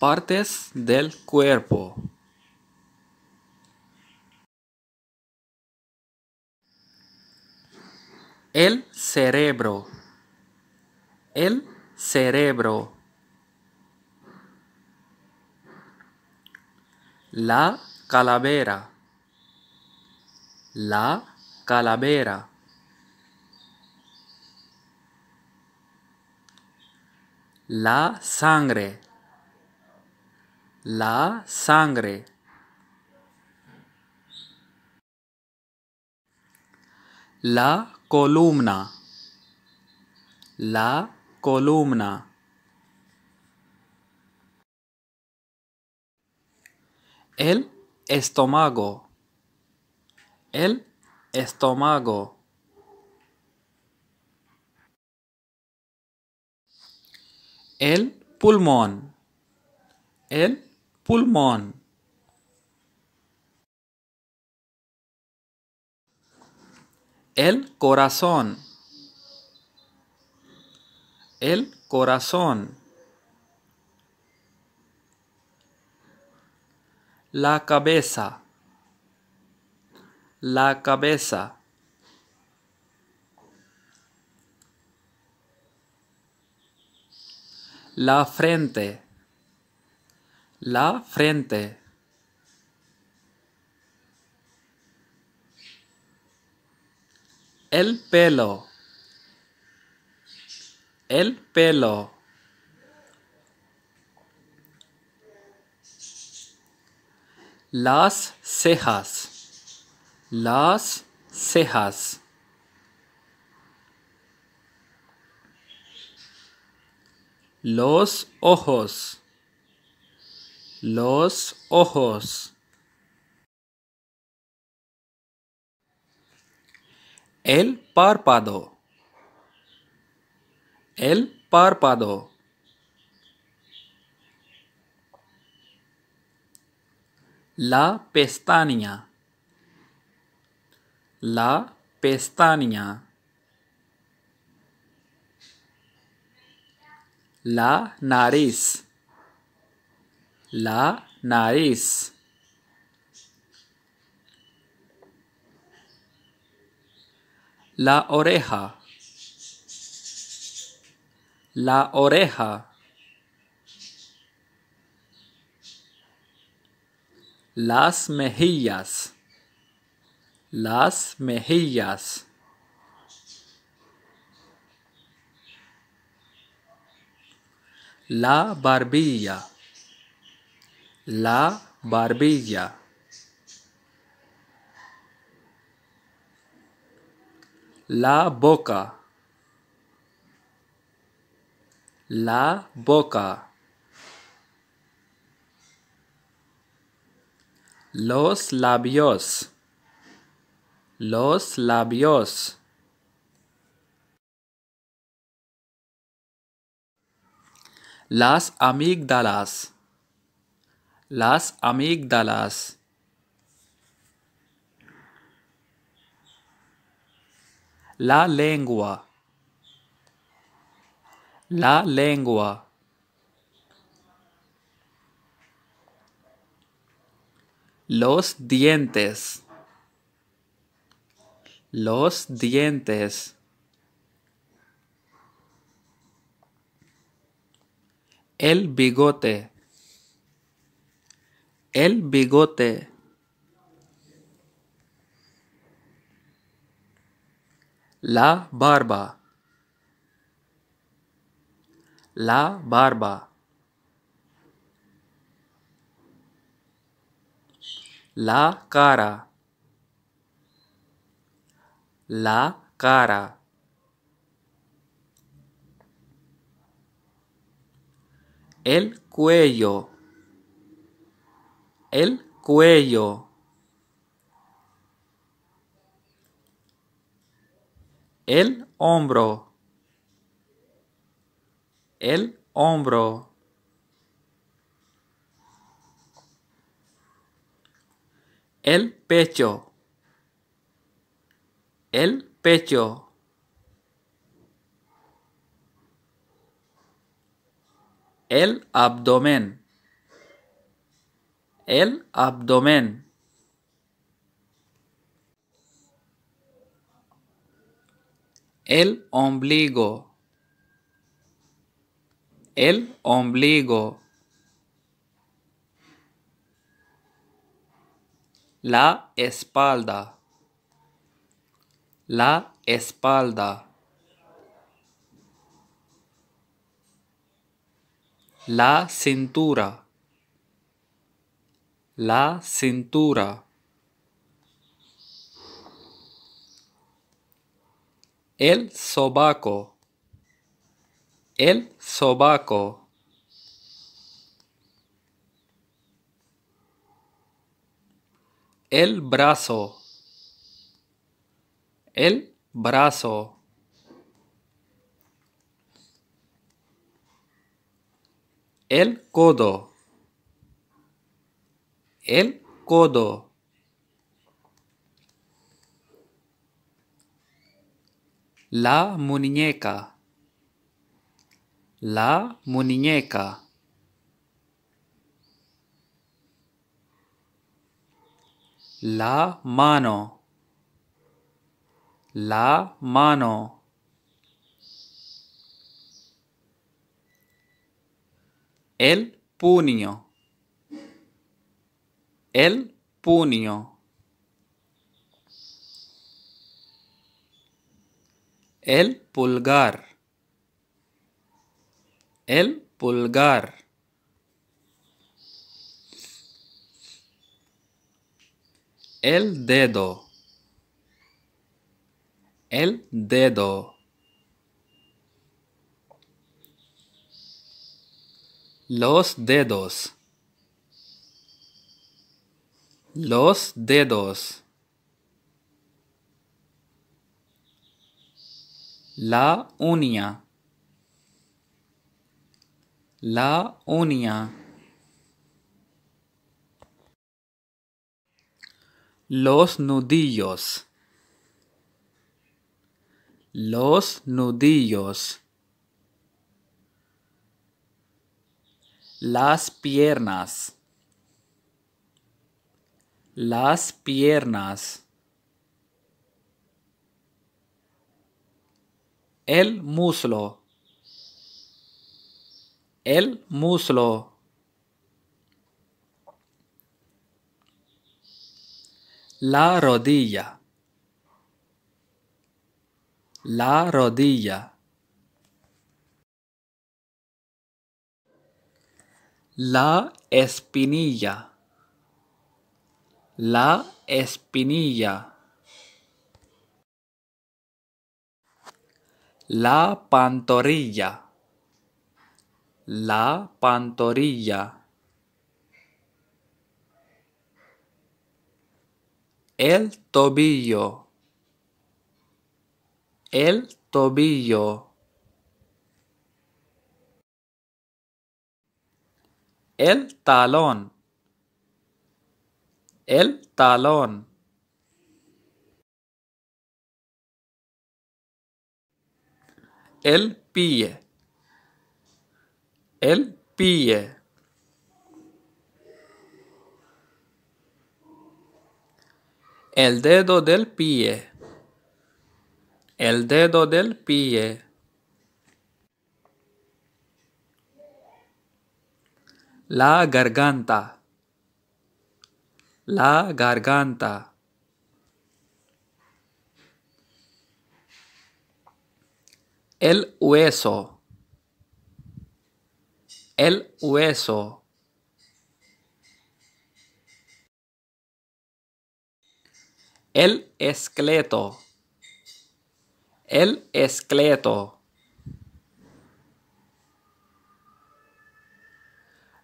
Partes del cuerpo. El cerebro. El cerebro. La calavera. La calavera. La sangre. La sangre. La columna. La columna. El estómago. El estómago. El pulmón. El pulmón. El corazón. El corazón. La cabeza. La cabeza. La frente. La frente. El pelo. El pelo. Las cejas. Las cejas. Los ojos. Los ojos. El párpado. El párpado. La pestaña. La pestaña. La nariz. La nariz. La oreja. La oreja. Las mejillas. Las mejillas. La barbilla. La barbilla. La boca. La boca. Los labios. Los labios. Las amígdalas. Las amígdalas. La lengua. La lengua. Los dientes. Los dientes. El bigote. El bigote. La barba. La barba. La cara. La cara. El cuello. El cuello. El hombro. El hombro. El pecho. El pecho. El abdomen. el abdomen, el ombligo, el ombligo, la espalda, la espalda, la cintura, la cintura, el sobaco, el sobaco, el brazo, el brazo, el codo, el codo, la muñeca, la muñeca, la mano, la mano, el puño, el puño, el pulgar, el pulgar, el dedo, el dedo, los dedos, los dedos, la uña, la uña, los nudillos, los nudillos, las piernas, las piernas, el muslo, el muslo, la rodilla, la rodilla, la espinilla, la espinilla, la pantorrilla, la pantorrilla, el tobillo, el tobillo, el talón, el talón, el pie, el pie, el dedo del pie, el dedo del pie, la garganta, la garganta, el hueso, el hueso, el esqueleto, el esqueleto,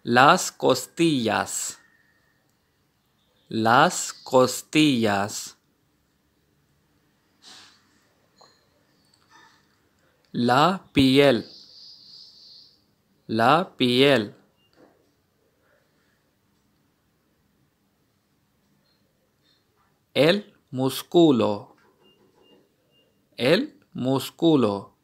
las costillas, las costillas, la piel, la piel, el músculo, el músculo,